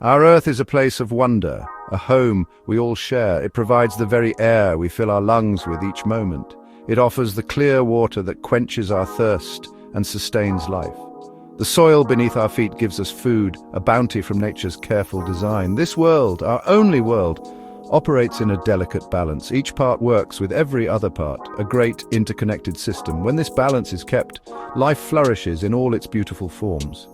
Our Earth is a place of wonder, a home we all share. It provides the very air we fill our lungs with each moment. It offers the clear water that quenches our thirst and sustains life. The soil beneath our feet gives us food, a bounty from nature's careful design. This world, our only world, operates in a delicate balance. Each part works with every other part, a great interconnected system. When this balance is kept, life flourishes in all its beautiful forms.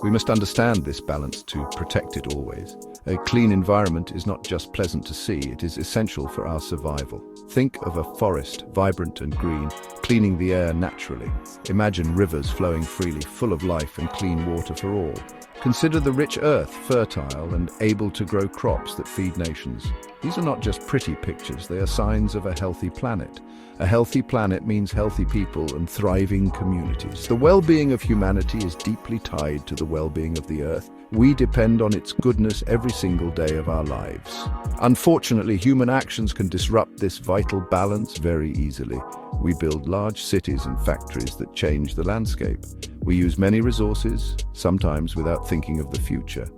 We must understand this balance to protect it always. A clean environment is not just pleasant to see, it is essential for our survival. Think of a forest, vibrant and green, cleaning the air naturally. Imagine rivers flowing freely, full of life and clean water for all. Consider the rich earth, fertile and able to grow crops that feed nations. These are not just pretty pictures, they are signs of a healthy planet. A healthy planet means healthy people and thriving communities. The well-being of humanity is deeply tied to the well-being of the earth. We depend on its goodness every single day of our lives. Unfortunately, human actions can disrupt this vital balance very easily. We build large cities and factories that change the landscape. We use many resources, sometimes without thinking of the future.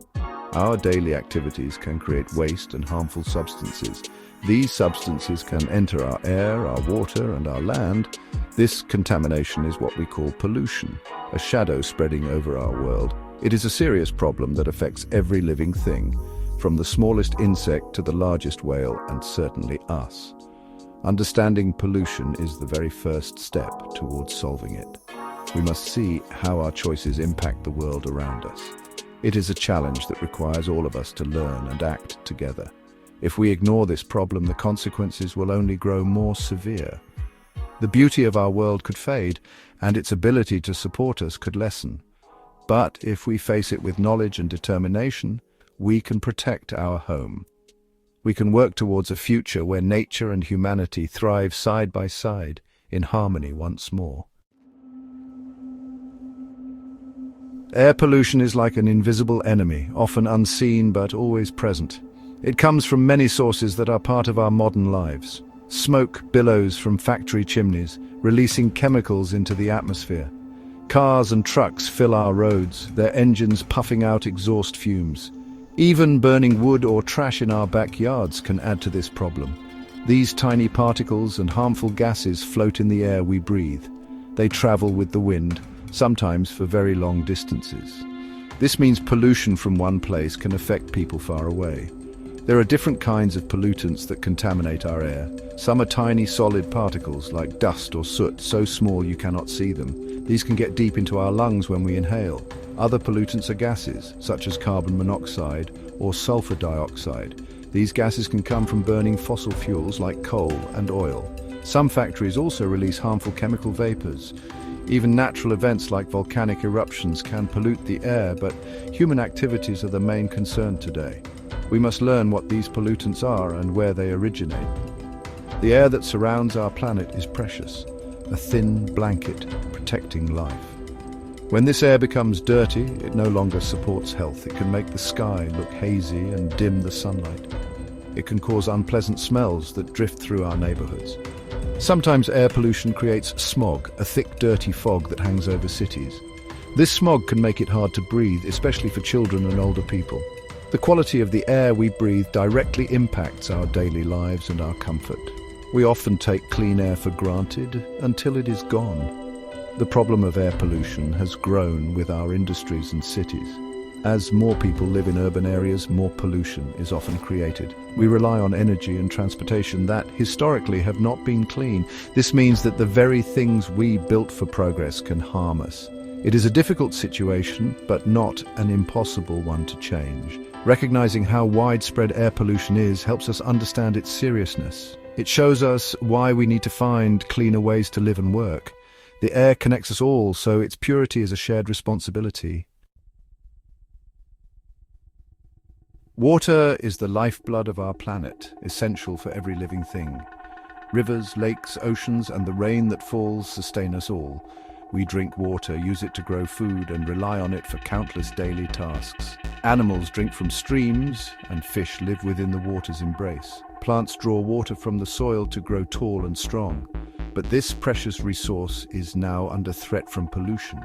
Our daily activities can create waste and harmful substances. These substances can enter our air, our water, and our land. This contamination is what we call pollution, a shadow spreading over our world. It is a serious problem that affects every living thing, from the smallest insect to the largest whale, and certainly us. Understanding pollution is the very first step towards solving it. We must see how our choices impact the world around us. It is a challenge that requires all of us to learn and act together. If we ignore this problem, the consequences will only grow more severe. The beauty of our world could fade, and its ability to support us could lessen. But if we face it with knowledge and determination, we can protect our home. We can work towards a future where nature and humanity thrive side by side, in harmony once more. Air pollution is like an invisible enemy, often unseen but always present. It comes from many sources that are part of our modern lives. Smoke billows from factory chimneys, releasing chemicals into the atmosphere. Cars and trucks fill our roads, their engines puffing out exhaust fumes. Even burning wood or trash in our backyards can add to this problem. These tiny particles and harmful gases float in the air we breathe. They travel with the wind, sometimes for very long distances. This means pollution from one place can affect people far away. There are different kinds of pollutants that contaminate our air. Some are tiny solid particles like dust or soot, so small you cannot see them. These can get deep into our lungs when we inhale. Other pollutants are gases, such as carbon monoxide or sulfur dioxide. These gases can come from burning fossil fuels like coal and oil. Some factories also release harmful chemical vapors. Even natural events like volcanic eruptions can pollute the air, but human activities are the main concern today. We must learn what these pollutants are and where they originate. The air that surrounds our planet is precious, a thin blanket protecting life. When this air becomes dirty, it no longer supports health. It can make the sky look hazy and dim the sunlight. It can cause unpleasant smells that drift through our neighborhoods. Sometimes air pollution creates smog, a thick, dirty fog that hangs over cities. This smog can make it hard to breathe, especially for children and older people. The quality of the air we breathe directly impacts our daily lives and our comfort. We often take clean air for granted until it is gone. The problem of air pollution has grown with our industries and cities. As more people live in urban areas, more pollution is often created. We rely on energy and transportation that, historically, have not been clean. This means that the very things we built for progress can harm us. It is a difficult situation, but not an impossible one to change. Recognizing how widespread air pollution is helps us understand its seriousness. It shows us why we need to find cleaner ways to live and work. The air connects us all, so its purity is a shared responsibility. Water is the lifeblood of our planet, essential for every living thing. Rivers, lakes, oceans, and the rain that falls sustain us all. We drink water, use it to grow food, and rely on it for countless daily tasks. Animals drink from streams, and fish live within the water's embrace. Plants draw water from the soil to grow tall and strong. But this precious resource is now under threat from pollution.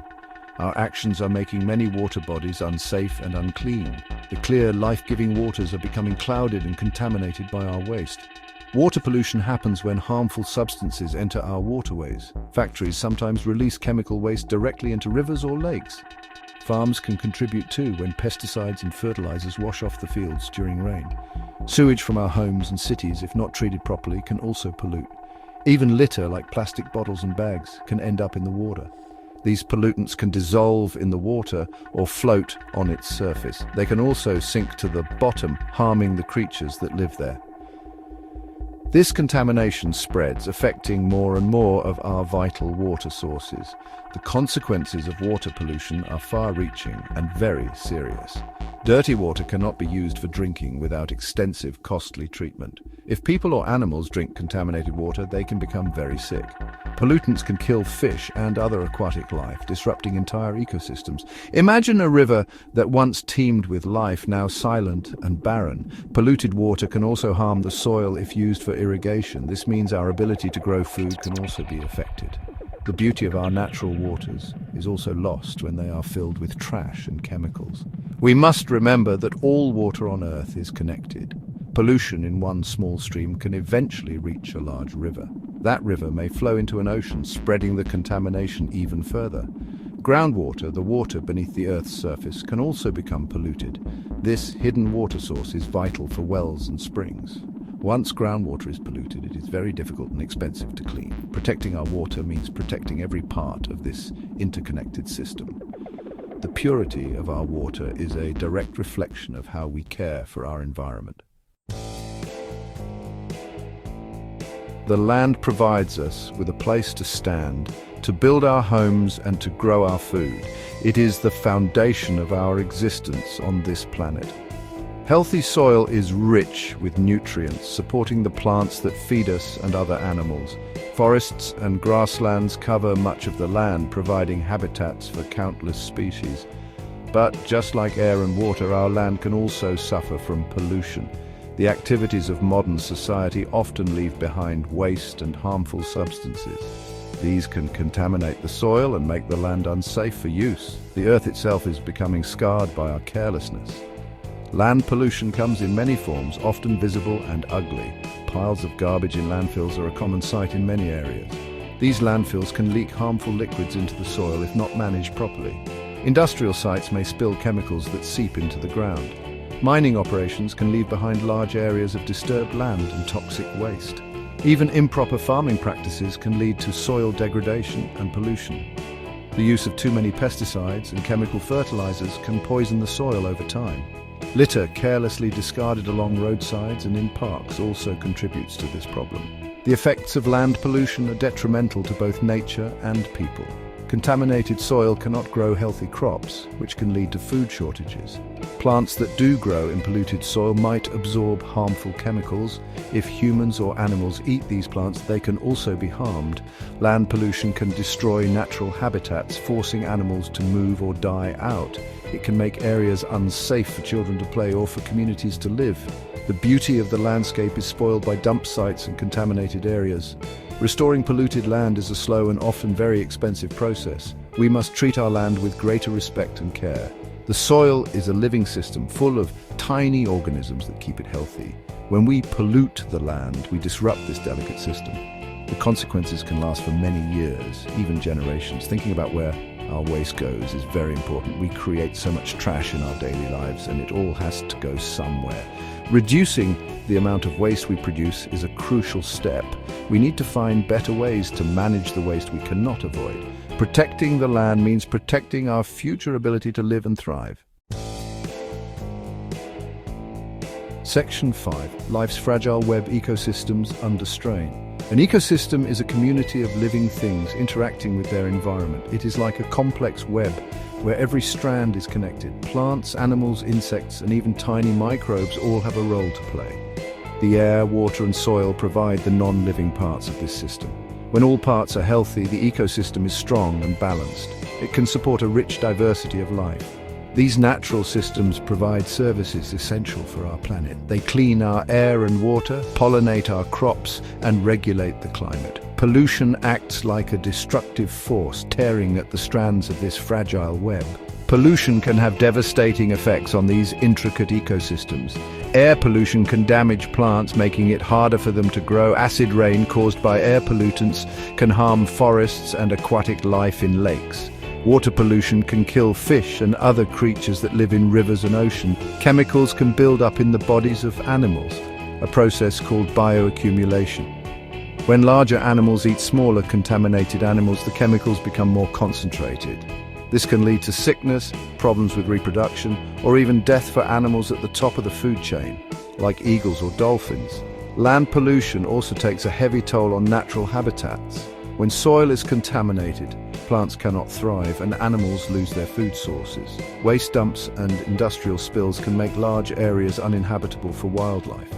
Our actions are making many water bodies unsafe and unclean. The clear, life-giving waters are becoming clouded and contaminated by our waste. Water pollution happens when harmful substances enter our waterways. Factories sometimes release chemical waste directly into rivers or lakes. Farms can contribute too when pesticides and fertilizers wash off the fields during rain. Sewage from our homes and cities, if not treated properly, can also pollute. Even litter, like plastic bottles and bags, can end up in the water. These pollutants can dissolve in the water or float on its surface. They can also sink to the bottom, harming the creatures that live there. This contamination spreads, affecting more and more of our vital water sources. The consequences of water pollution are far-reaching and very serious. Dirty water cannot be used for drinking without extensive, costly treatment. If people or animals drink contaminated water, they can become very sick. Pollutants can kill fish and other aquatic life, disrupting entire ecosystems. Imagine a river that once teemed with life, now silent and barren. Polluted water can also harm the soil if used for irrigation. This means our ability to grow food can also be affected. The beauty of our natural waters is also lost when they are filled with trash and chemicals. We must remember that all water on Earth is connected. Pollution in one small stream can eventually reach a large river. That river may flow into an ocean, spreading the contamination even further. Groundwater, the water beneath the Earth's surface, can also become polluted. This hidden water source is vital for wells and springs. Once groundwater is polluted, it is very difficult and expensive to clean. Protecting our water means protecting every part of this interconnected system. The purity of our water is a direct reflection of how we care for our environment. The land provides us with a place to stand, to build our homes and to grow our food. It is the foundation of our existence on this planet. Healthy soil is rich with nutrients, supporting the plants that feed us and other animals. Forests and grasslands cover much of the land, providing habitats for countless species. But just like air and water, our land can also suffer from pollution. The activities of modern society often leave behind waste and harmful substances. These can contaminate the soil and make the land unsafe for use. The earth itself is becoming scarred by our carelessness. Land pollution comes in many forms, often visible and ugly. Piles of garbage in landfills are a common sight in many areas. These landfills can leak harmful liquids into the soil if not managed properly. Industrial sites may spill chemicals that seep into the ground. Mining operations can leave behind large areas of disturbed land and toxic waste. Even improper farming practices can lead to soil degradation and pollution. The use of too many pesticides and chemical fertilizers can poison the soil over time. Litter carelessly discarded along roadsides and in parks also contributes to this problem. The effects of land pollution are detrimental to both nature and people. Contaminated soil cannot grow healthy crops, which can lead to food shortages. Plants that do grow in polluted soil might absorb harmful chemicals. If humans or animals eat these plants, they can also be harmed. Land pollution can destroy natural habitats, forcing animals to move or die out. It can make areas unsafe for children to play or for communities to live. The beauty of the landscape is spoiled by dump sites and contaminated areas. Restoring polluted land is a slow and often very expensive process. We must treat our land with greater respect and care. The soil is a living system full of tiny organisms that keep it healthy. When we pollute the land, we disrupt this delicate system. The consequences can last for many years, even generations. Thinking about where our waste goes is very important. We create so much trash in our daily lives, and it all has to go somewhere. Reducing the amount of waste we produce is a crucial step. We need to find better ways to manage the waste we cannot avoid. Protecting the land means protecting our future ability to live and thrive. Section 5. Life's fragile web ecosystems under strain. An ecosystem is a community of living things interacting with their environment. It is like a complex web where every strand is connected. Plants, animals, insects, and even tiny microbes all have a role to play. The air, water, and soil provide the non-living parts of this system. When all parts are healthy, the ecosystem is strong and balanced. It can support a rich diversity of life. These natural systems provide services essential for our planet. They clean our air and water, pollinate our crops, and regulate the climate. Pollution acts like a destructive force, tearing at the strands of this fragile web. Pollution can have devastating effects on these intricate ecosystems. Air pollution can damage plants, making it harder for them to grow. Acid rain caused by air pollutants can harm forests and aquatic life in lakes. Water pollution can kill fish and other creatures that live in rivers and oceans. Chemicals can build up in the bodies of animals, a process called bioaccumulation. When larger animals eat smaller contaminated animals, the chemicals become more concentrated. This can lead to sickness, problems with reproduction, or even death for animals at the top of the food chain, like eagles or dolphins. Land pollution also takes a heavy toll on natural habitats. When soil is contaminated, plants cannot thrive and animals lose their food sources. Waste dumps and industrial spills can make large areas uninhabitable for wildlife.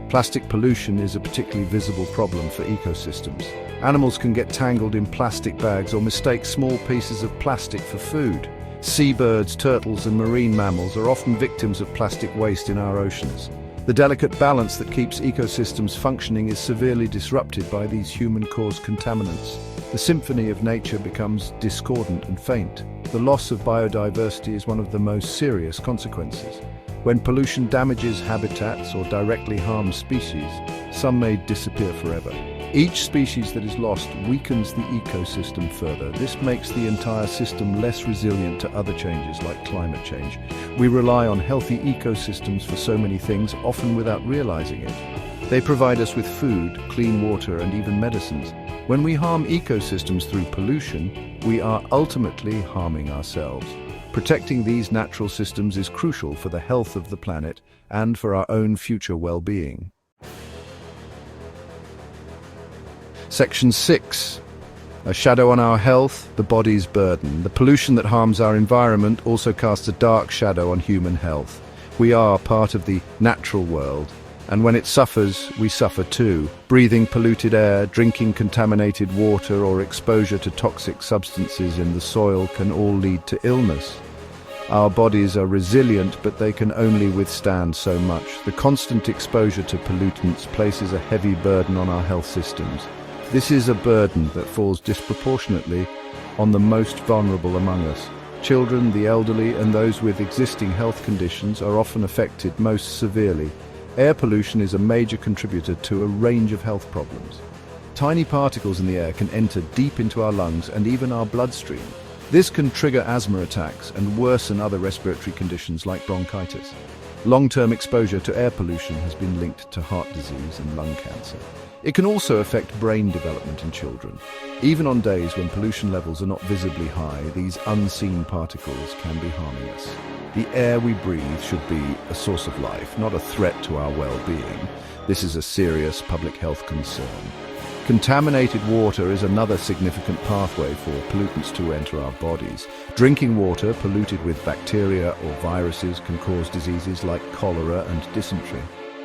Plastic pollution is a particularly visible problem for ecosystems. Animals can get tangled in plastic bags or mistake small pieces of plastic for food. Seabirds, turtles, and marine mammals are often victims of plastic waste in our oceans. The delicate balance that keeps ecosystems functioning is severely disrupted by these human-caused contaminants. The symphony of nature becomes discordant and faint. The loss of biodiversity is one of the most serious consequences. When pollution damages habitats or directly harms species, some may disappear forever. Each species that is lost weakens the ecosystem further. This makes the entire system less resilient to other changes like climate change. We rely on healthy ecosystems for so many things, often without realizing it. They provide us with food, clean water, and even medicines. When we harm ecosystems through pollution, we are ultimately harming ourselves. Protecting these natural systems is crucial for the health of the planet and for our own future well-being. Section 6. A shadow on our health, the body's burden. The pollution that harms our environment also casts a dark shadow on human health. We are part of the natural world, and when it suffers, we suffer too. Breathing polluted air, drinking contaminated water, or exposure to toxic substances in the soil can all lead to illness. Our bodies are resilient, but they can only withstand so much. The constant exposure to pollutants places a heavy burden on our health systems. This is a burden that falls disproportionately on the most vulnerable among us. Children, the elderly, and those with existing health conditions are often affected most severely. Air pollution is a major contributor to a range of health problems. Tiny particles in the air can enter deep into our lungs and even our bloodstream. This can trigger asthma attacks and worsen other respiratory conditions like bronchitis. Long-term exposure to air pollution has been linked to heart disease and lung cancer. It can also affect brain development in children. Even on days when pollution levels are not visibly high, these unseen particles can be harming us. The air we breathe should be a source of life, not a threat to our well-being. This is a serious public health concern. Contaminated water is another significant pathway for pollutants to enter our bodies. Drinking water polluted with bacteria or viruses can cause diseases like cholera and dysentery.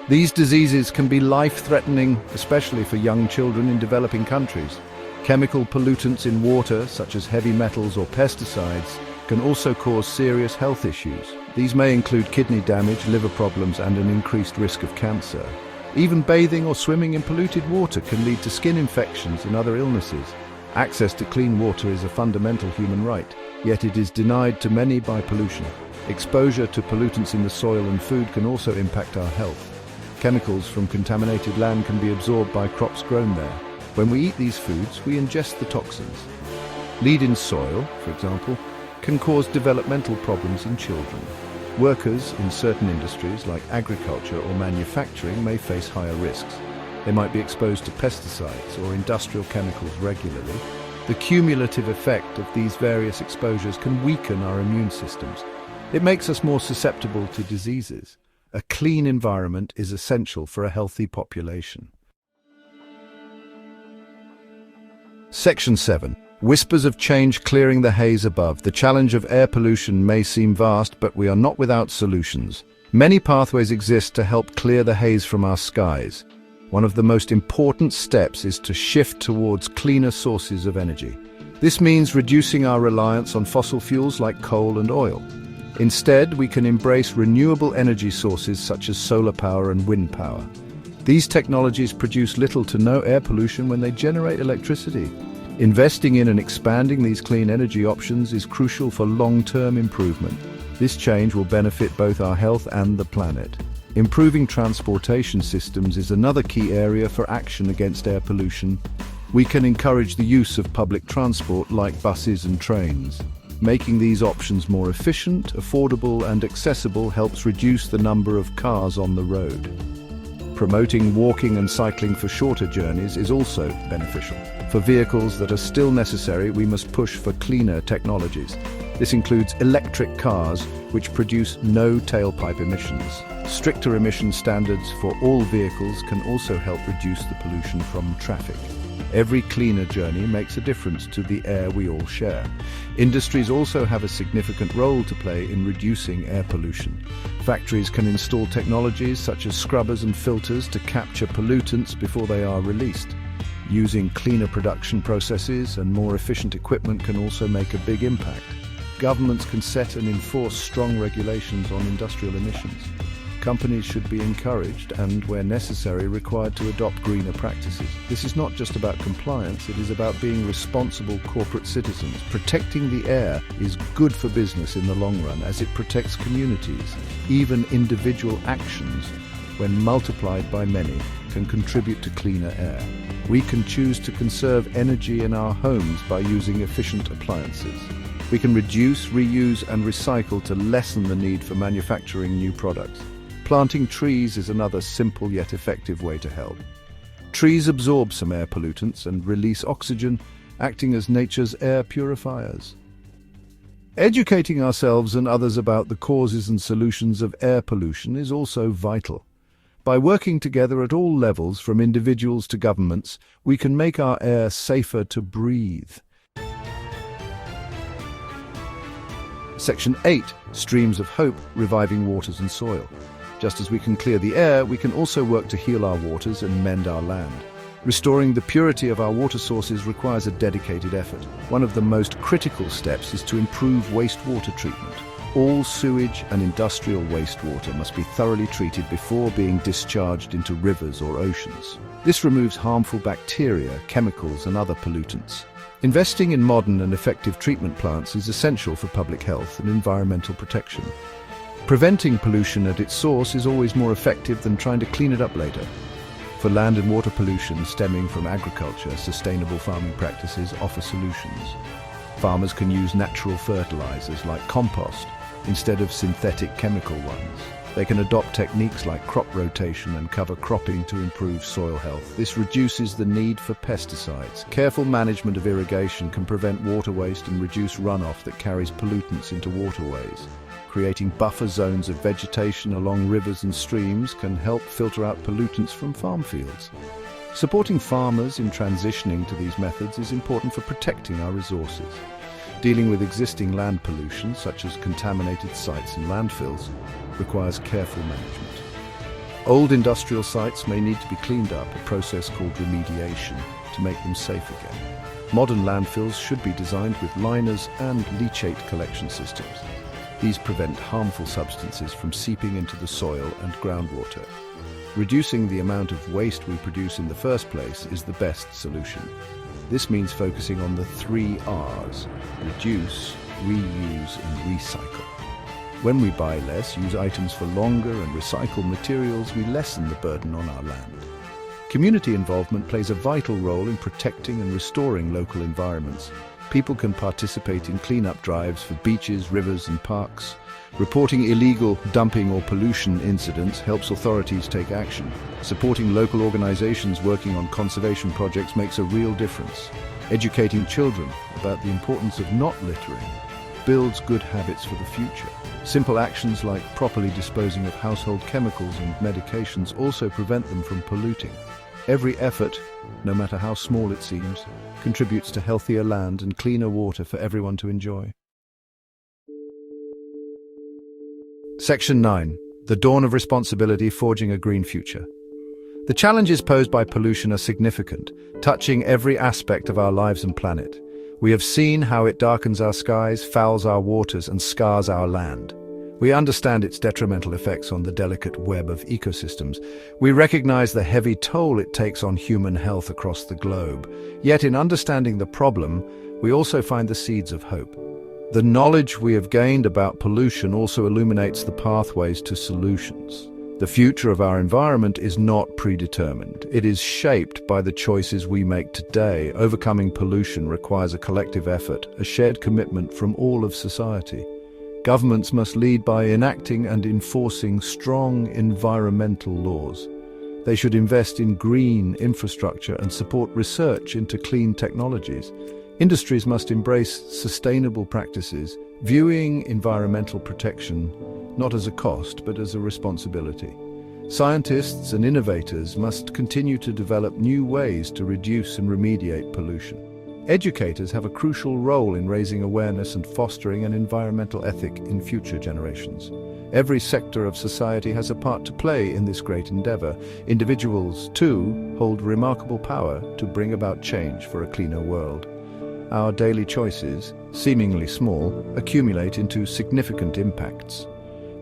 These diseases can be life-threatening, especially for young children in developing countries. Chemical pollutants in water, such as heavy metals or pesticides, can also cause serious health issues. These may include kidney damage, liver problems, and an increased risk of cancer. Even bathing or swimming in polluted water can lead to skin infections and other illnesses. Access to clean water is a fundamental human right, yet it is denied to many by pollution. Exposure to pollutants in the soil and food can also impact our health. Chemicals from contaminated land can be absorbed by crops grown there. When we eat these foods, we ingest the toxins. Lead in soil, for example, can cause developmental problems in children. Workers in certain industries like agriculture or manufacturing may face higher risks. They might be exposed to pesticides or industrial chemicals regularly. The cumulative effect of these various exposures can weaken our immune systems. It makes us more susceptible to diseases. A clean environment is essential for a healthy population. Section 7. Whispers of change clearing the haze above. The challenge of air pollution may seem vast, but we are not without solutions. Many pathways exist to help clear the haze from our skies. One of the most important steps is to shift towards cleaner sources of energy. This means reducing our reliance on fossil fuels like coal and oil. Instead, we can embrace renewable energy sources such as solar power and wind power. These technologies produce little to no air pollution when they generate electricity. Investing in and expanding these clean energy options is crucial for long-term improvement. This change will benefit both our health and the planet. Improving transportation systems is another key area for action against air pollution. We can encourage the use of public transport like buses and trains. Making these options more efficient, affordable, and accessible helps reduce the number of cars on the road. Promoting walking and cycling for shorter journeys is also beneficial. For vehicles that are still necessary, we must push for cleaner technologies. This includes electric cars, which produce no tailpipe emissions. Stricter emission standards for all vehicles can also help reduce the pollution from traffic. Every cleaner journey makes a difference to the air we all share. Industries also have a significant role to play in reducing air pollution. Factories can install technologies such as scrubbers and filters to capture pollutants before they are released. Using cleaner production processes and more efficient equipment can also make a big impact. Governments can set and enforce strong regulations on industrial emissions. Companies should be encouraged and, where necessary, required to adopt greener practices. This is not just about compliance, it is about being responsible corporate citizens. Protecting the air is good for business in the long run as it protects communities. Even individual actions, when multiplied by many, can contribute to cleaner air. We can choose to conserve energy in our homes by using efficient appliances. We can reduce, reuse, and recycle to lessen the need for manufacturing new products. Planting trees is another simple yet effective way to help. Trees absorb some air pollutants and release oxygen, acting as nature's air purifiers. Educating ourselves and others about the causes and solutions of air pollution is also vital. By working together at all levels, from individuals to governments, we can make our air safer to breathe. Section 8. Streams of Hope, Reviving Waters and Soil. Just as we can clear the air, we can also work to heal our waters and mend our land. Restoring the purity of our water sources requires a dedicated effort. One of the most critical steps is to improve wastewater treatment. All sewage and industrial wastewater must be thoroughly treated before being discharged into rivers or oceans. This removes harmful bacteria, chemicals, and other pollutants. Investing in modern and effective treatment plants is essential for public health and environmental protection. Preventing pollution at its source is always more effective than trying to clean it up later. For land and water pollution stemming from agriculture, sustainable farming practices offer solutions. Farmers can use natural fertilizers like compost instead of synthetic chemical ones. They can adopt techniques like crop rotation and cover cropping to improve soil health. This reduces the need for pesticides. Careful management of irrigation can prevent water waste and reduce runoff that carries pollutants into waterways. Creating buffer zones of vegetation along rivers and streams can help filter out pollutants from farm fields. Supporting farmers in transitioning to these methods is important for protecting our resources. Dealing with existing land pollution, such as contaminated sites and landfills, requires careful management. Old industrial sites may need to be cleaned up, a process called remediation, to make them safe again. Modern landfills should be designed with liners and leachate collection systems. These prevent harmful substances from seeping into the soil and groundwater. Reducing the amount of waste we produce in the first place is the best solution. This means focusing on the 3 R's: reduce, reuse, and recycle. When we buy less, use items for longer, and recycle materials, we lessen the burden on our land. Community involvement plays a vital role in protecting and restoring local environments. People can participate in cleanup drives for beaches, rivers, and parks. Reporting illegal dumping or pollution incidents helps authorities take action. Supporting local organizations working on conservation projects makes a real difference. Educating children about the importance of not littering builds good habits for the future. Simple actions like properly disposing of household chemicals and medications also prevent them from polluting. Every effort, no matter how small it seems, contributes to healthier land and cleaner water for everyone to enjoy. Section 9. The Dawn of Responsibility, Forging a Green Future. The challenges posed by pollution are significant, touching every aspect of our lives and planet. We have seen how it darkens our skies, fouls our waters, and scars our land. We understand its detrimental effects on the delicate web of ecosystems. We recognize the heavy toll it takes on human health across the globe. Yet in understanding the problem, we also find the seeds of hope. The knowledge we have gained about pollution also illuminates the pathways to solutions. The future of our environment is not predetermined. It is shaped by the choices we make today. Overcoming pollution requires a collective effort, a shared commitment from all of society. Governments must lead by enacting and enforcing strong environmental laws. They should invest in green infrastructure and support research into clean technologies. Industries must embrace sustainable practices, viewing environmental protection not as a cost but as a responsibility. Scientists and innovators must continue to develop new ways to reduce and remediate pollution. Educators have a crucial role in raising awareness and fostering an environmental ethic in future generations. Every sector of society has a part to play in this great endeavor. Individuals, too, hold remarkable power to bring about change for a cleaner world. Our daily choices, seemingly small, accumulate into significant impacts.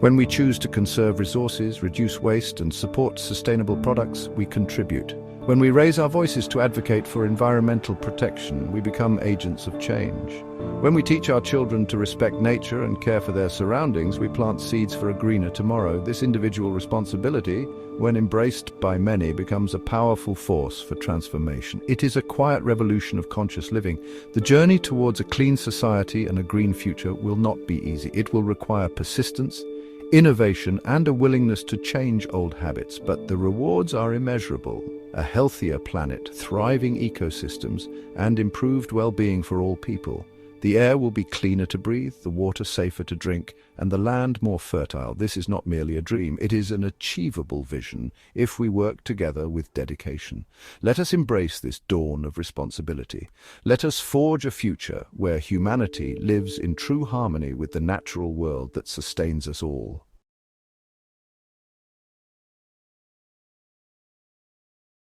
When we choose to conserve resources, reduce waste, and support sustainable products, we contribute. When we raise our voices to advocate for environmental protection, we become agents of change. When we teach our children to respect nature and care for their surroundings, we plant seeds for a greener tomorrow. This individual responsibility, when embraced by many, becomes a powerful force for transformation. It is a quiet revolution of conscious living. The journey towards a clean society and a green future will not be easy. It will require persistence, innovation, and a willingness to change old habits, but the rewards are immeasurable. A healthier planet, thriving ecosystems, and improved well-being for all people. The air will be cleaner to breathe, the water safer to drink, and the land more fertile. This is not merely a dream, it is an achievable vision if we work together with dedication. Let us embrace this dawn of responsibility. Let us forge a future where humanity lives in true harmony with the natural world that sustains us all.